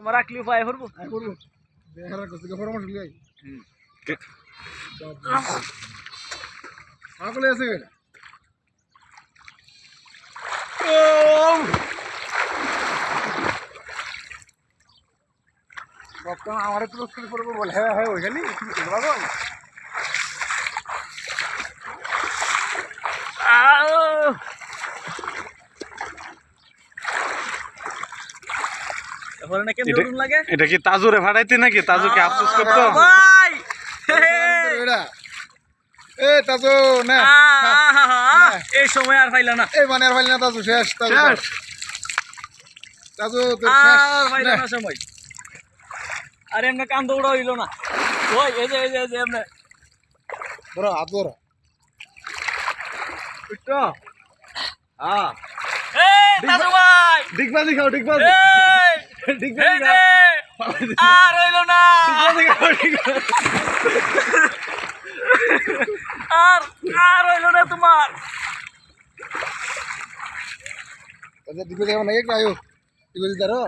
তোমার রাখলি পায়ে করবো পরামর্শ লিয়াই সকলে আছে আমার পুরস্কার করবো বলে হ্যাঁ হ্যাঁ ওইখানে এটা কি তাজুরে ভাড়াইতে নাকি তাজুকে আফসোস করতো তাজু না এই সময় আর পাইলা না এই মানে আর পাইল না তাজু শেষ তাজু আর পাইলা না সময় আরে এমনি কান দৌড়া হইল না ওই এই যে এমনি ধরো হাত ধরো তাজু ভাই ডিগবাজি খাও ডিগবাজি ডিগবাজি খাও আর হইল না আর হইল না তোমার দিবে কেমন নাকি একটু আয়ো দিবে দিতারো